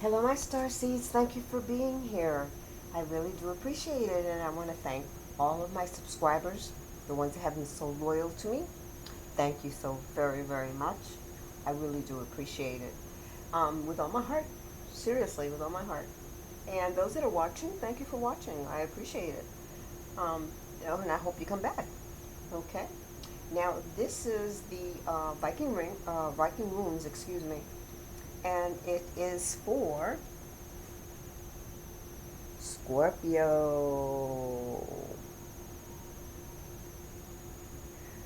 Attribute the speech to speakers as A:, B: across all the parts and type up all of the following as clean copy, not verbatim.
A: Hello, my Starseeds. Thank you for being here. I really do appreciate it, and I want to thank all of my subscribers, the ones that have been so loyal to me. Thank you so very, very much. I really do appreciate it. With all my heart. Seriously, with all my heart. And those that are watching, thank you for watching. I appreciate it. Um, and I hope you come back. Okay? Now, this is the Viking Runes, excuse me. And it is for Scorpio.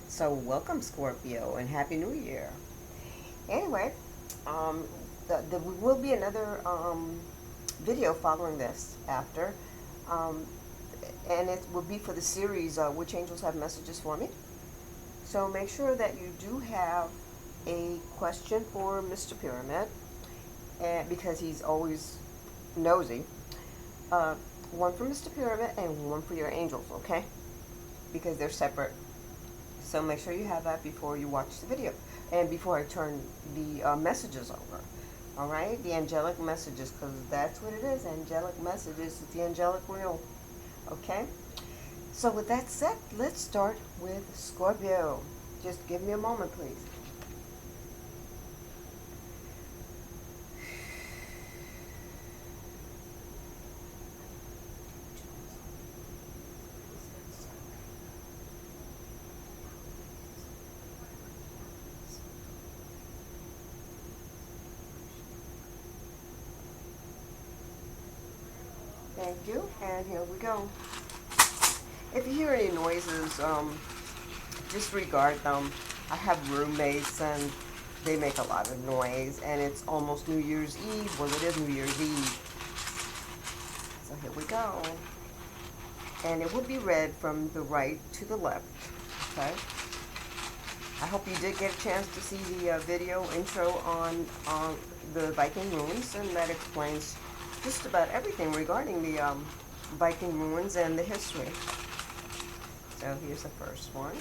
A: So welcome, Scorpio, and Happy New Year. Anyway, um, there will be another video following this after, um, and it will be for the series Which Angels Have Messages for Me. So make sure that you do have a question for Mr. Pyramid, and because he's always nosy. Uh, one for Mr. Pyramid and one for your angels, okay? Because they're separate. So make sure you have that before you watch the video and before I turn the messages over. All right? The angelic messages, because that's what it is. Angelic messages. It's the angelic wheel. Okay? So with that said, let's start with Scorpio. Just give me a moment, please. Thank you, and here we go. If you hear any noises, disregard them. I have roommates and they make a lot of noise, and it's almost New Year's Eve. Well, it is New Year's Eve. So here we go. And it will be read from the right to the left, okay? I hope you did get a chance to see the video intro on the Viking Runes, and that explains just about everything regarding the Viking Runes and the history. So here's the first one.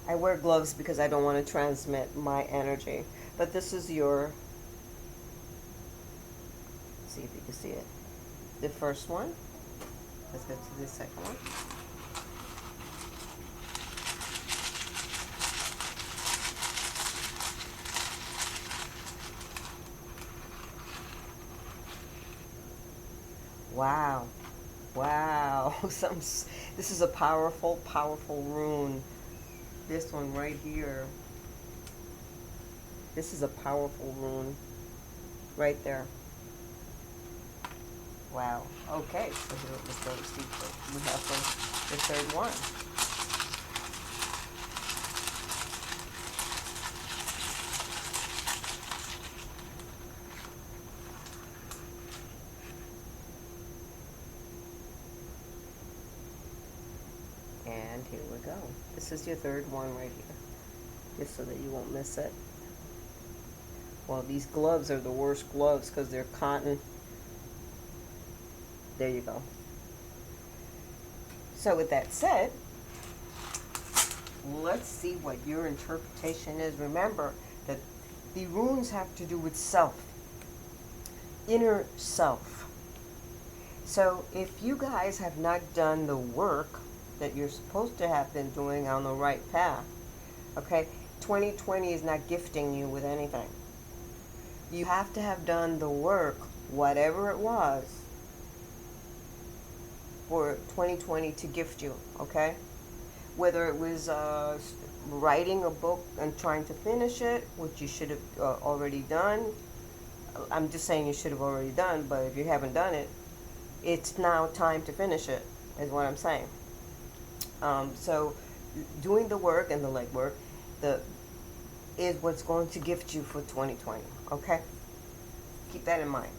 A: I wear gloves because I don't want to transmit my energy. But this is your, see if you can see it. The first one. Let's go to the second one. Wow. Wow. This is a powerful, powerful rune. This one right here. This is a powerful rune. Right there. Wow. Okay, so here, let's go see what we have for the third one. And here we go. This is your third one right here. Just so that you won't miss it. Well, these gloves are the worst gloves because they're cotton. There you go. So with that said, let's see what your interpretation is. Remember that the runes have to do with self, inner self. So if you guys have not done the work that you're supposed to have been doing on the right path, okay, 2020 is not gifting you with anything. You have to have done the work, whatever it was, for 2020 to gift you, okay? Whether it was writing a book and trying to finish it, which you should have already done. I'm just saying you should have already done, but if you haven't done it, it's now time to finish it, is what I'm saying. So doing the work and the legwork is what's going to gift you for 2020, okay? Keep that in mind.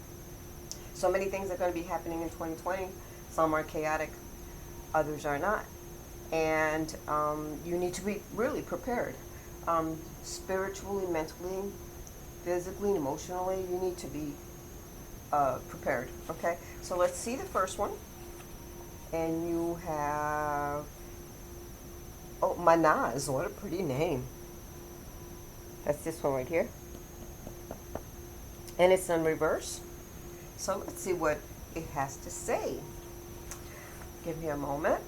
A: So many things are going to be happening in 2020. Some are chaotic, others are not. And you need to be really prepared. Spiritually, mentally, physically, emotionally, you need to be prepared, okay? So let's see the first one. And you have, oh, Manaz. What a pretty name. That's this one right here. And it's in reverse. So let's see what it has to say. Give me a moment.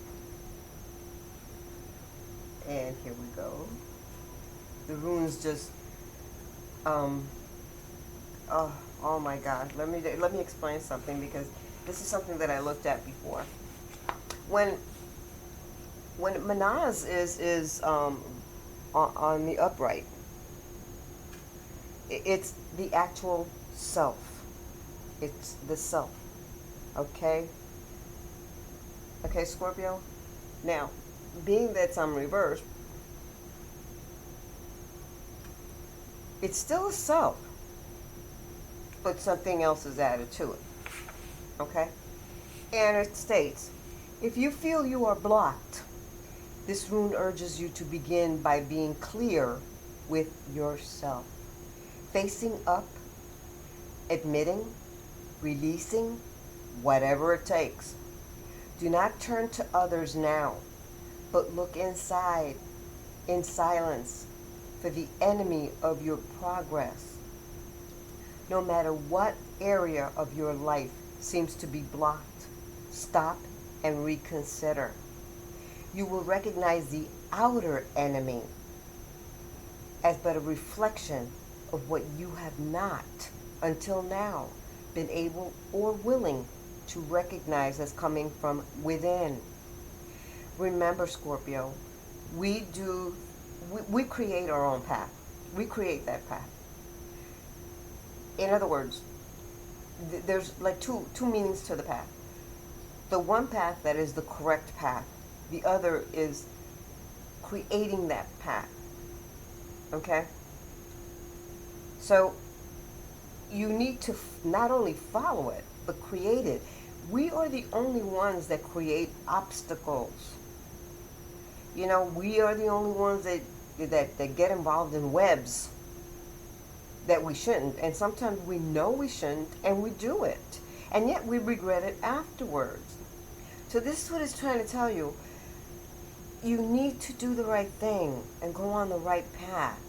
A: And here we go. The runes just, oh, oh my God. Let me explain something, because this is something that I looked at before. When Manaz is on the upright, it's the actual self. It's the self. Okay? Okay, Scorpio? Now, being that I'm reversed, it's still a self, but something else is added to it. Okay? And it states, if you feel you are blocked, this rune urges you to begin by being clear with yourself. Facing up, admitting, releasing, whatever it takes. Do not turn to others now, but look inside, in silence, for the enemy of your progress. No matter what area of your life seems to be blocked, stop and reconsider. You will recognize the outer enemy as but a reflection of what you have not, until now, been able or willing to recognize as coming from within. Remember, Scorpio, we create our own path. We create that path. In other words, there's like two meanings to the path. The one path that is the correct path. The other is creating that path. Okay? So you need to not only follow it, but create it. We are the only ones that create obstacles. You know, we are the only ones that get involved in webs that we shouldn't. And sometimes we know we shouldn't, and we do it. And yet we regret it afterwards. So this is what it's trying to tell you. You need to do the right thing and go on the right path.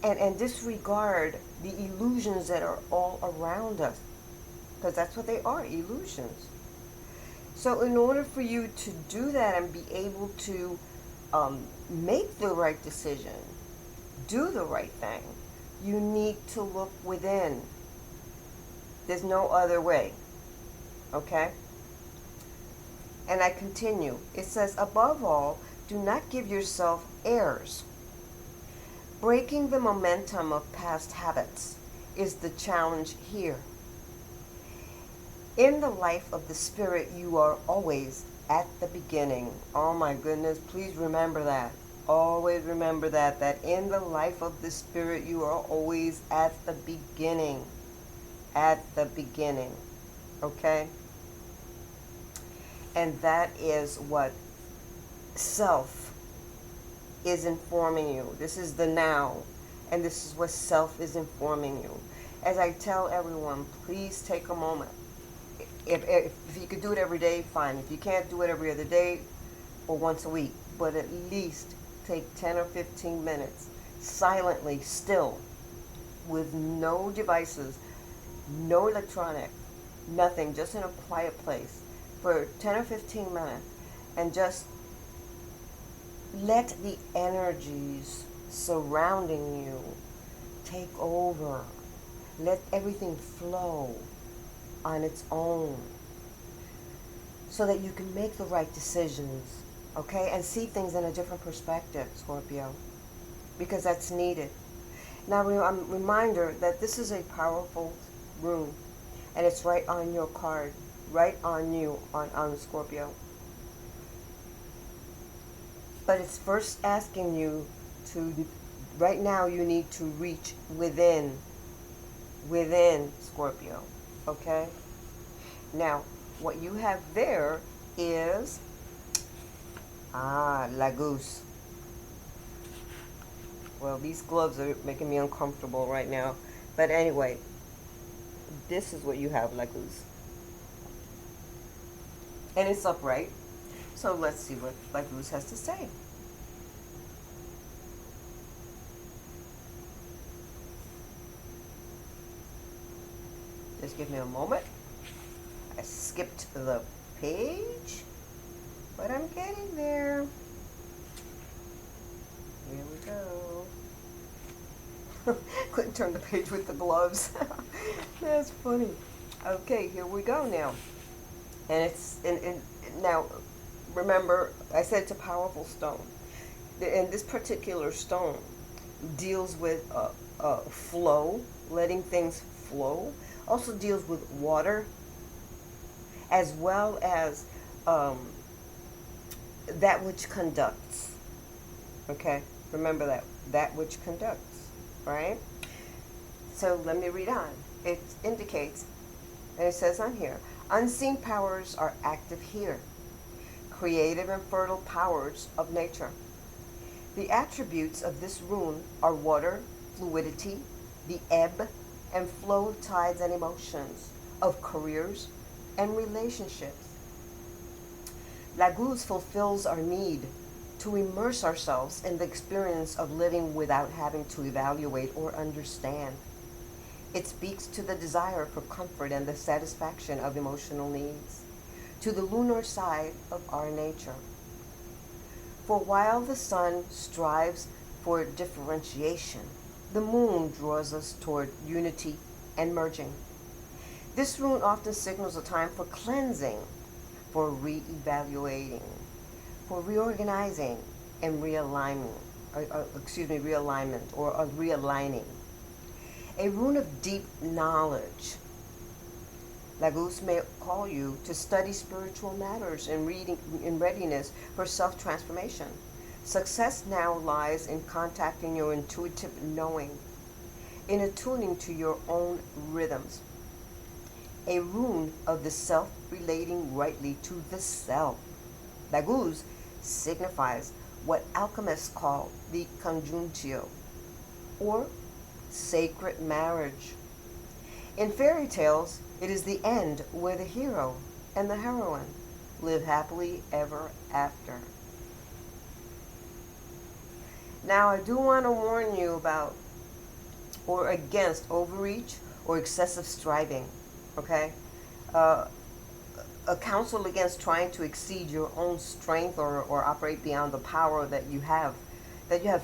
A: And disregard the illusions that are all around us. Because that's what they are, illusions. So in order for you to do that and be able to make the right decision, do the right thing, you need to look within. There's no other way. Okay? And I continue. It says, above all, do not give yourself airs. Breaking the momentum of past habits is the challenge here. In the life of the spirit, you are always at the beginning. Oh my goodness, please remember that. Always remember that in the life of the spirit, you are always at the beginning. At the beginning. Okay? And that is what self is informing you. This is the now. And this is what self is informing you. As I tell everyone, please take a moment. If you could do it every day, fine. If you can't do it every other day or once a week, but at least take 10 or 15 minutes silently, still, with no devices, no electronic, nothing, just in a quiet place for 10 or 15 minutes, and just let the energies surrounding you take over. Let everything flow on its own so that you can make the right decisions, okay? And see things in a different perspective, Scorpio, because that's needed. Now, reminder that this is a powerful rune, and it's right on your card, right on you, on Scorpio. But it's first asking you to, right now you need to reach within Scorpio, okay? Now, what you have there is, La Goose. Well, these gloves are making me uncomfortable right now. But anyway, this is what you have, La Goose. and it's upright. So let's see what Laguz has to say. Just give me a moment. I skipped the page, but I'm getting there. Here we go. Couldn't turn the page with the gloves. That's funny. Okay, here we go now. And it's now remember I said it's a powerful stone. And this particular stone deals with flow, letting things flow. Also deals with water, as well as that which conducts. Okay, remember that which conducts, right? So let me read on. It indicates, and it says on here, unseen powers are active here, creative and fertile powers of nature. The attributes of this rune are water, fluidity, the ebb and flow of tides and emotions, of careers and relationships. Laguz fulfills our need to immerse ourselves in the experience of living without having to evaluate or understand. It speaks to the desire for comfort and the satisfaction of emotional needs, to the lunar side of our nature. For while the sun strives for differentiation, the moon draws us toward unity and merging. This rune often signals a time for cleansing, for re-evaluating, for reorganizing and realignment or realigning. A rune of deep knowledge. Laguz may call you to study spiritual matters and in readiness for self-transformation. Success now lies in contacting your intuitive knowing, in attuning to your own rhythms. A rune of the self relating rightly to the self. Laguz signifies what alchemists call the conjunctio, or sacred marriage. In fairy tales, it is the end where the hero and the heroine live happily ever after. Now, I do want to warn you about or against overreach or excessive striving, okay? A counsel against trying to exceed your own strength or operate beyond the power that you have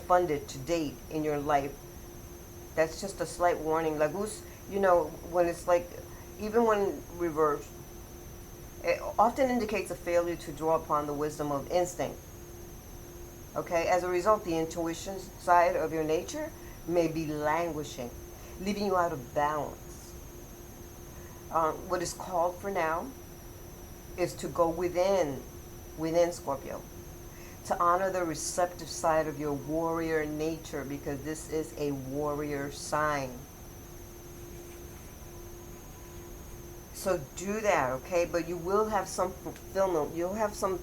A: funded to date in your life. That's just a slight warning. Laguz, when it's like, even when reversed, it often indicates a failure to draw upon the wisdom of instinct. Okay, as a result, the intuition side of your nature may be languishing, leaving you out of balance. What is called for now is to go within Scorpio, to honor the receptive side of your warrior nature, because this is a warrior sign. So do that, okay? But you will have some fulfillment. You'll have some,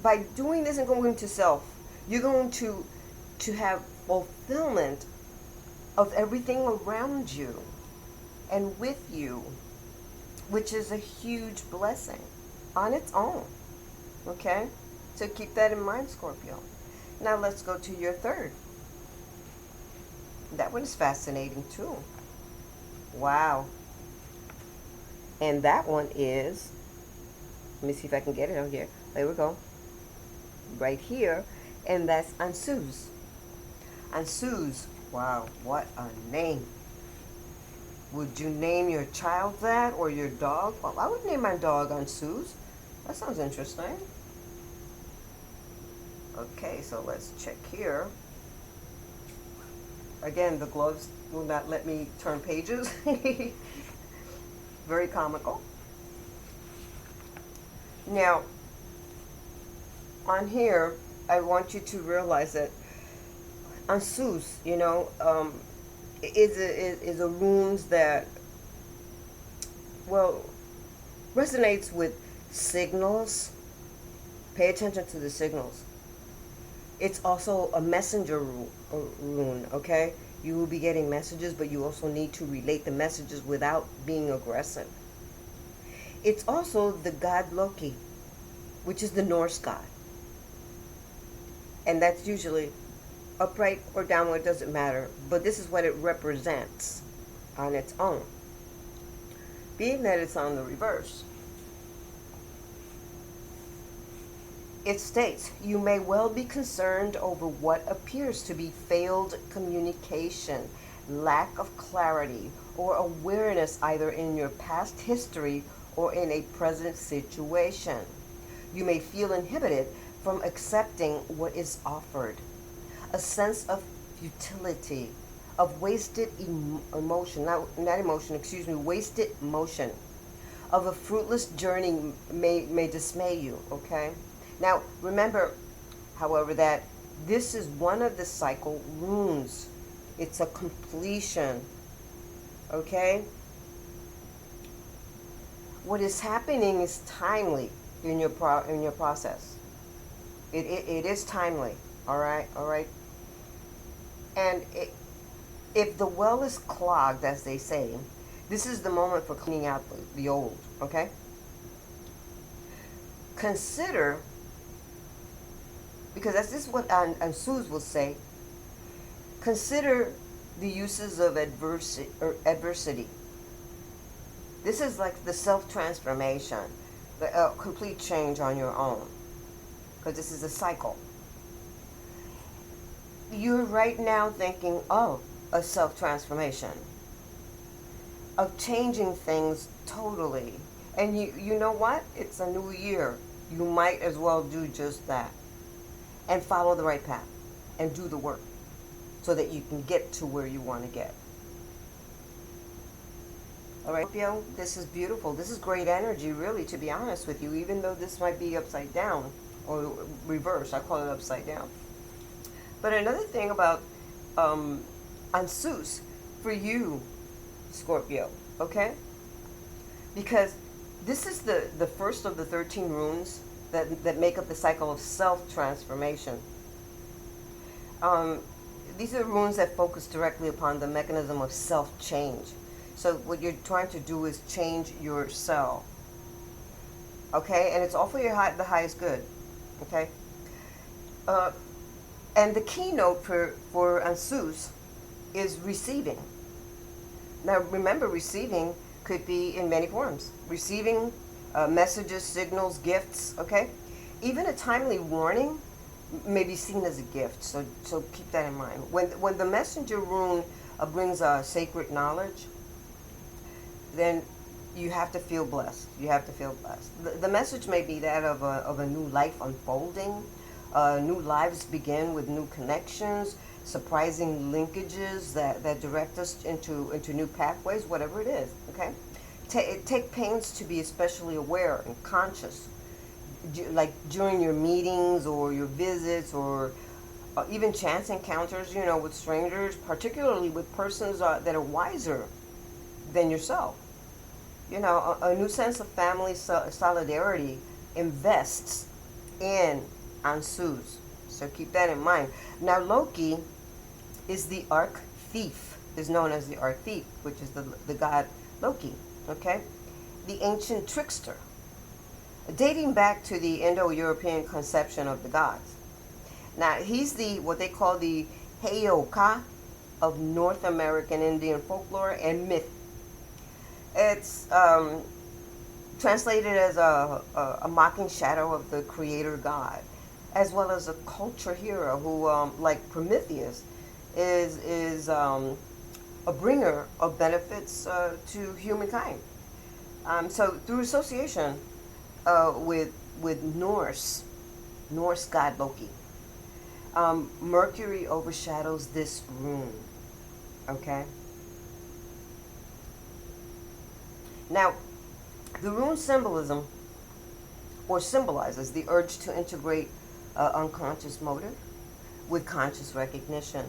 A: by doing this and going to self, you're going to have fulfillment of everything around you and with you, which is a huge blessing on its own, okay? So keep that in mind, Scorpio. Now let's go to your third. That one is fascinating too. Wow. And that one is, let me see if I can get it on here. There we go. Right here. And that's Ansuz. Ansuz. Wow, what a name. Would you name your child that, or your dog? Well, I would name my dog Ansuz. That sounds interesting. Okay, so let's check here. Again, the gloves will not let me turn pages. Very comical. Now, on here, I want you to realize that Ansuz, is a runes that, well, resonates with signals. Pay attention to the signals. It's also a messenger rune, okay? You will be getting messages, but you also need to relate the messages without being aggressive. It's also the god Loki, which is the Norse god. And that's usually upright or downward, doesn't matter. But this is what it represents on its own. Being that it's on the reverse, it states, you may well be concerned over what appears to be failed communication, lack of clarity, or awareness either in your past history or in a present situation. You may feel inhibited from accepting what is offered. A sense of futility, of wasted emotion, not emotion, excuse me, wasted motion, of a fruitless journey may dismay you, okay? Now, remember, however, that this is one of the cycle runes. It's a completion, okay? What is happening is timely in your process. It is timely, all right? And if the well is clogged, as they say, this is the moment for cleaning out the old, okay? Consider, because this is what Ansuz will say, consider the uses of adversity. This is like the self-transformation, the complete change on your own, because this is a cycle. You're right now thinking of a self-transformation, of changing things totally. And you know what? It's a new year. You might as well do just that. And follow the right path. And do the work. So that you can get to where you want to get. Alright, Scorpio, this is beautiful. This is great energy, really, to be honest with you. Even though this might be upside down. Or reverse. I call it upside down. But another thing about Ansuz, for you, Scorpio, okay? Because this is the first of the 13 runes that make up the cycle of self-transformation. These are runes that focus directly upon the mechanism of self-change. So what you're trying to do is change yourself. Okay? And it's all for the highest good. Okay? And the keynote for Ansuz is receiving. Now remember, receiving could be in many forms. Receiving messages, signals, gifts, okay? Even a timely warning may be seen as a gift, so keep that in mind. When the messenger rune brings sacred knowledge, then you have to feel blessed. You have to feel blessed. The message may be that of a new life unfolding. New lives begin with new connections, surprising linkages that direct us into new pathways, whatever it is, okay? Take pains to be especially aware and conscious, like during your meetings or your visits or even chance encounters, with strangers, particularly with persons that are wiser than yourself. A new sense of family solidarity invests in Ansuz. So keep that in mind. Now Loki is the arch thief, is known as the arch thief, which is the god Loki, okay? The ancient trickster, dating back to the Indo-European conception of the gods. Now he's what they call the Heyoka of North American Indian folklore and myth. It's translated as a mocking shadow of the creator god, as well as a culture hero who, like Prometheus, is a bringer of benefits to humankind. So through association with Norse god Loki, Mercury overshadows this rune. Okay. Now, the rune symbolism, or symbolizes the urge to integrate unconscious motive with conscious recognition.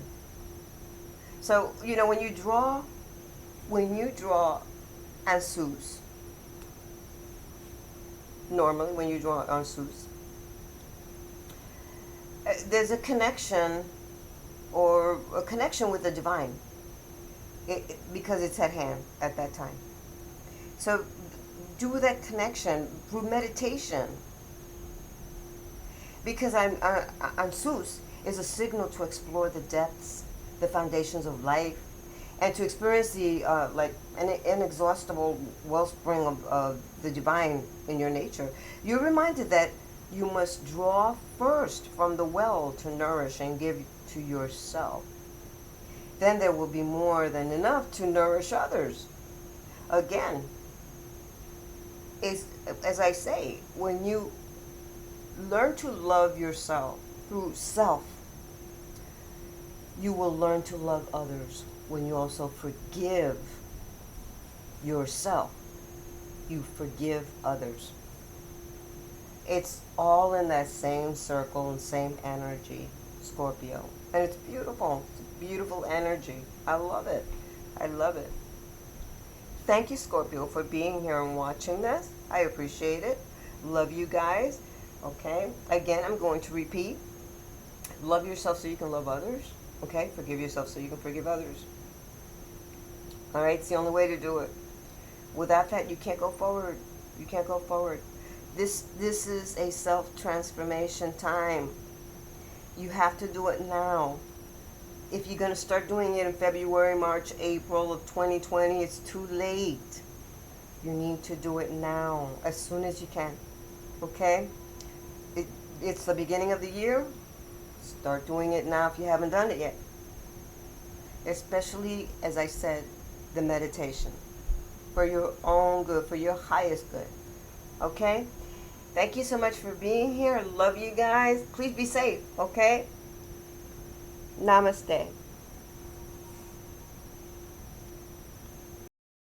A: So, when you draw Ansuz, normally when you draw Ansuz, there's a connection with the divine, because it's at hand at that time. So do that connection through meditation. Because Ansus is a signal to explore the depths, the foundations of life, and to experience the like an inexhaustible wellspring of the divine in your nature. You're reminded that you must draw first from the well to nourish and give to yourself. Then there will be more than enough to nourish others. Again, is as I say, when you learn to love yourself through self, you will learn to love others. When you also forgive yourself, you forgive others. It's all in that same circle and same energy, Scorpio. And it's beautiful. It's a beautiful energy. I love it. I love it. Thank you, Scorpio, for being here and watching this. I appreciate it. Love you guys. Okay? Again, I'm going to repeat. Love yourself so you can love others. Okay? Forgive yourself so you can forgive others. All right? It's the only way to do it. Without that, you can't go forward. You can't go forward. This is a self-transformation time. You have to do it now. If you're going to start doing it in February, March, April of 2020, it's too late. You need to do it now, as soon as you can. Okay? It's the beginning of the year. Start doing it now if you haven't done it yet. Especially, as I said, the meditation. For your own good, for your highest good. Okay? Thank you so much for being here. I love you guys. Please be safe, okay? Namaste.